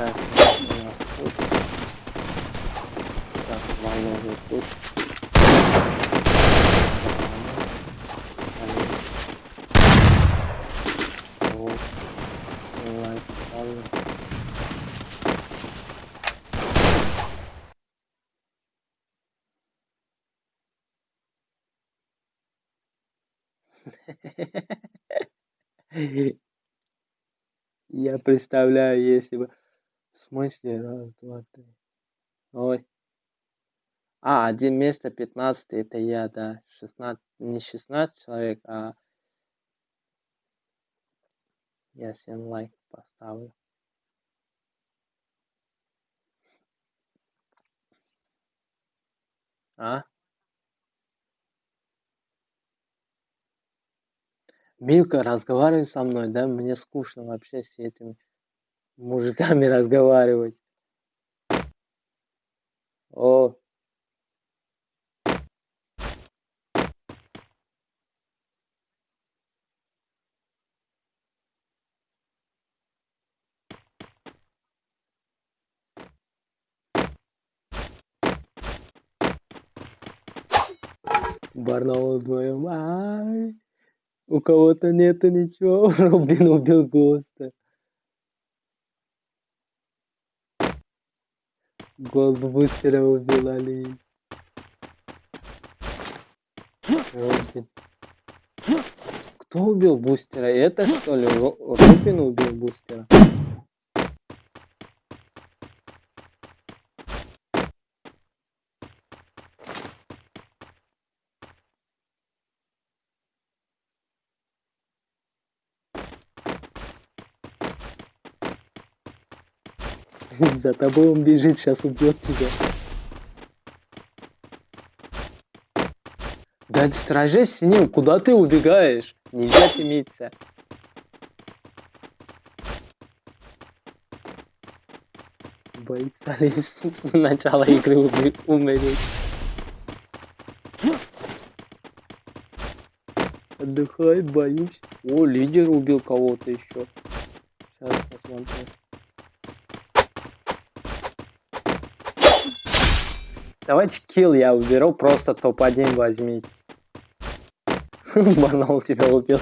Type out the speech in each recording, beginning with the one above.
Так, у нас тут. Так, Володя тут. Вот. Лайк ставлю. Я представляю, если бы... В смысле? Раз, два, три. Ой. А, один место 15, это я, да. 16, не 16 человек, а я 7 лайк поставлю. А? Милка, разговаривай со мной, да? Мне скучно вообще с этими мужиками разговаривать. О, Барнаул вдвоем. Ай, у кого-то нету ничего. Робин убил Госта. Голдбустера убил Али. Робин. Кто убил Бустера? Это что ли? Робин убил Бустера? За тобой он бежит, сейчас убьет тебя. Да сражайся с ним, куда ты убегаешь? Нельзя тимиться. Боится ли с начала игры умереть? Отдыхай, боюсь. О, лидер убил кого-то еще. Сейчас посмотрим. Давайте килл я уберу, просто топ-1 возьмите. Барнаул тебя убил.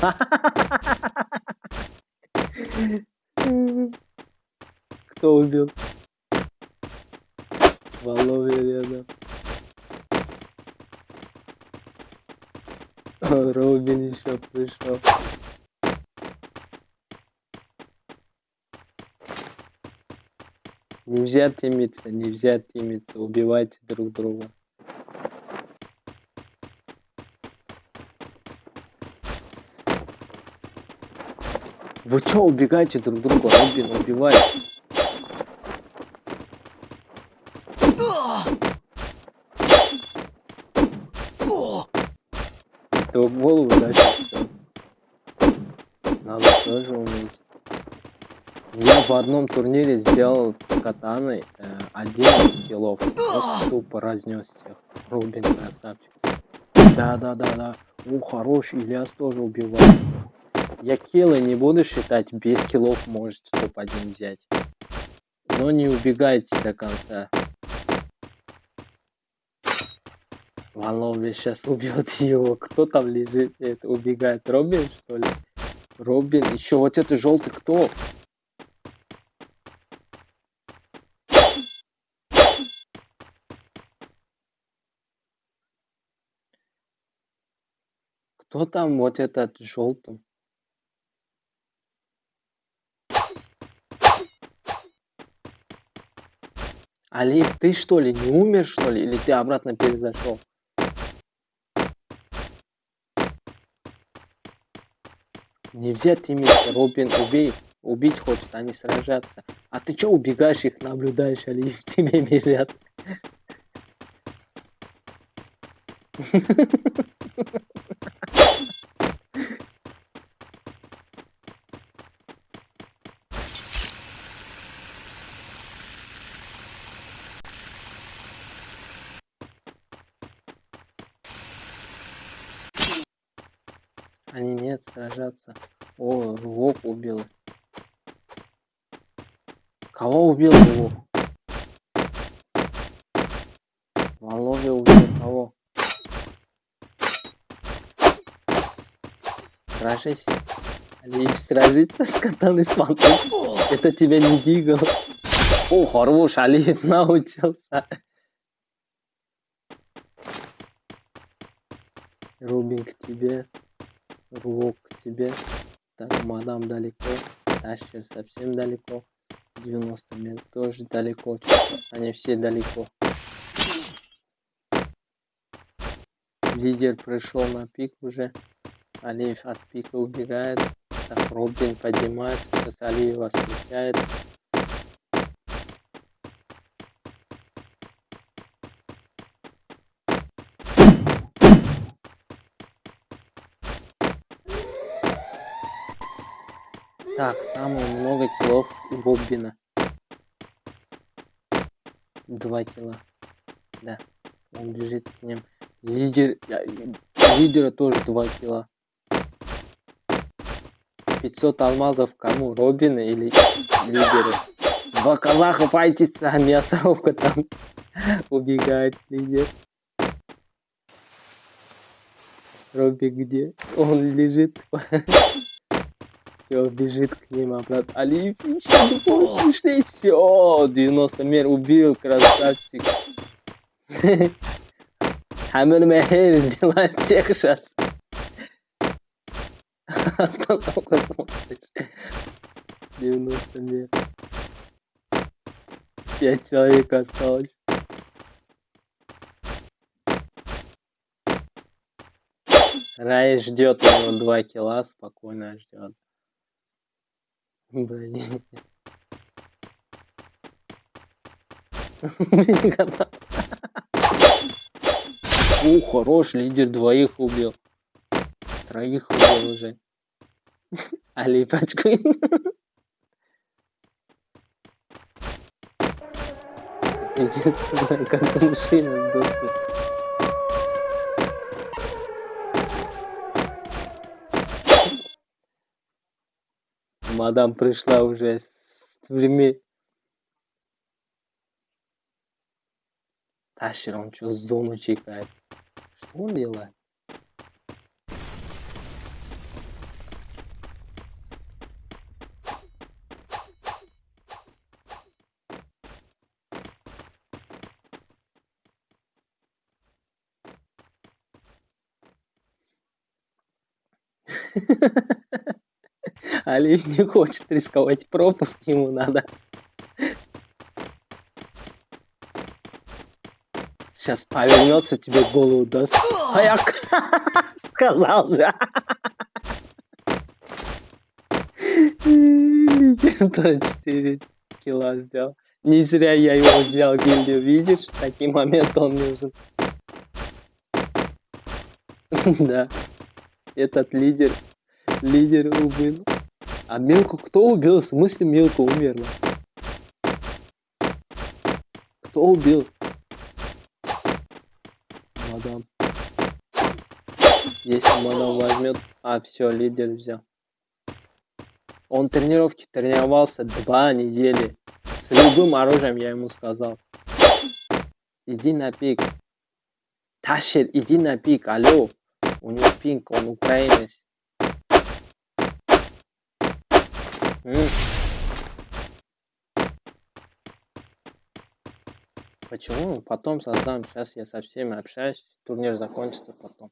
Кто убил? Воловья рядом. Робин еще пришел. Нельзя тимиться, убивайте друг друга. Вы чё убегаете друг друга? Робин, убивайте. Ты в голову дальше всё. Надо тоже уметь. Я в одном турнире сделал с катаной 11 киллов. Просто тупо разнес всех. Робин красавчик. Да. О, хорош, Ильяс тоже убивает. Я киллы не буду считать, без киллов можете топ-1 взять. Но не убегайте до конца. Воловья сейчас убьет его. Кто там лежит? Это убегает. Робин, что ли? Робин. Еще вот это желтый кто? Кто там вот этот желтый? Алиф, ты что ли не умер, что ли? Или ты обратно перезашел? Нельзя тимиться, Робин, убей. Убить хочет, а не сражаться. А ты чё убегаешь, их наблюдаешь, Алиф, тебе мешят. Они нет сражаться. О, Вок убил. Кого убил его? Воловья убил кого? Сражись. Алиев, сражиться с катаной смотри. Это тебя не двигало. О, хорош, Алиев научился. Рубин к тебе. Рувок к тебе. Так, мадам далеко. Тащер совсем далеко. 90 метров тоже далеко. Они все далеко. Лидер пришел на пик уже. Алиев от пика убегает. Так, Робин поднимается. Сейчас Алиева встречает. Так, самое много киллов у Роббина. 2 килла. Да, он бежит к ним. Лидера тоже 2 килла. 500 алмазов кому? Робина или лидеру? Два казаха файтится, а мясорубка там убегает лидер. Робби где? Он лежит. Все, бежит к ним обратно. Алиев еще пришли. Все, 90 мер убил, красавчик. Хамер Мехер сделает всех сейчас. Остановка смотришь. 90 мер. 5 человек осталось. Рай ждет, у него 2 килла, спокойно ждет. Блин. О, хорош, лидер 2 убил. 3 убил уже. Али пачку. Единственное, как машина сдохнет. Мадам пришла уже с времени. Тащер, он что, зону чекает? Что он делает? Али не хочет рисковать, пропуск ему надо. Сейчас повернется, тебе голову даст. А я сказал же. Лидер 4 килла сделал. Не зря я его взял в гильдию, видишь? В такие моменты он нужен. Да. Этот лидер убил. А Милку кто убил? В смысле Милку умерла? Кто убил? Мадам. Если мадам возьмет... А, все, лидер взял. Он тренировки тренировался 2 недели. С любым оружием, я ему сказал. Иди на пик. Тащер, иди на пик, алло. У него пинг, он украинец. Почему? Потом создам. Сейчас я со всеми общаюсь. Турнир закончится потом.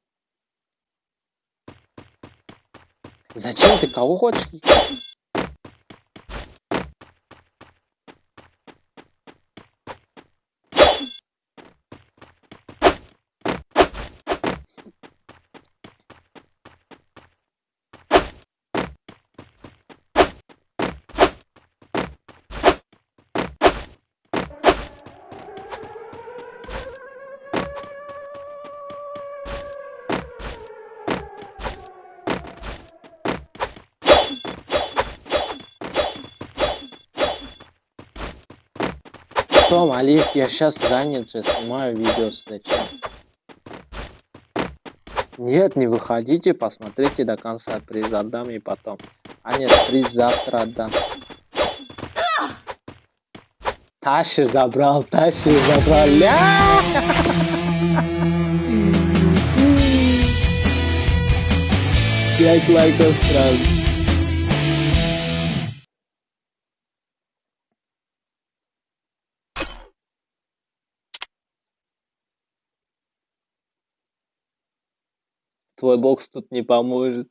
Зачем ты? Кого хочешь? Том, Алиев, я сейчас занят, же снимаю видео. Зачем? Нет, не выходите, посмотрите до конца, приз отдам и потом. А нет, приз завтра отдам. Таши забрал, ля! 5 лайков сразу. Твой бокс тут не поможет.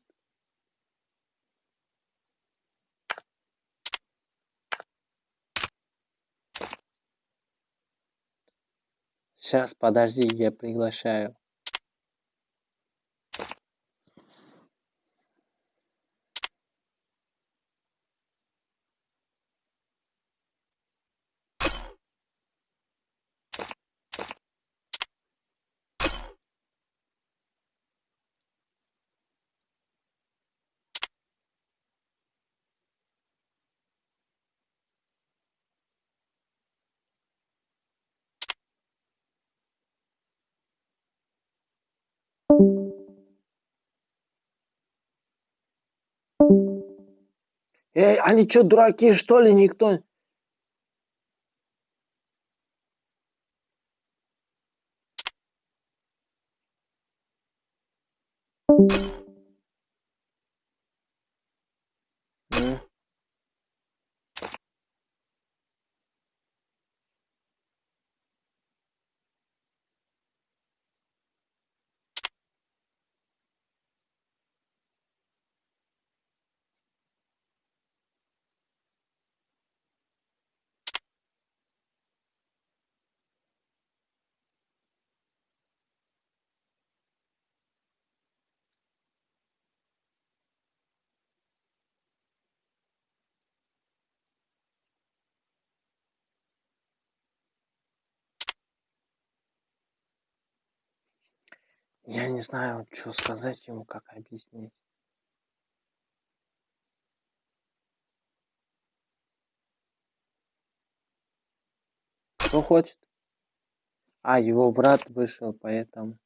Сейчас, подожди, я приглашаю. Эй, они что, дураки, что ли, никто? М? Я не знаю, что сказать ему, как объяснить. Кто хочет? А, его брат вышел, поэтому...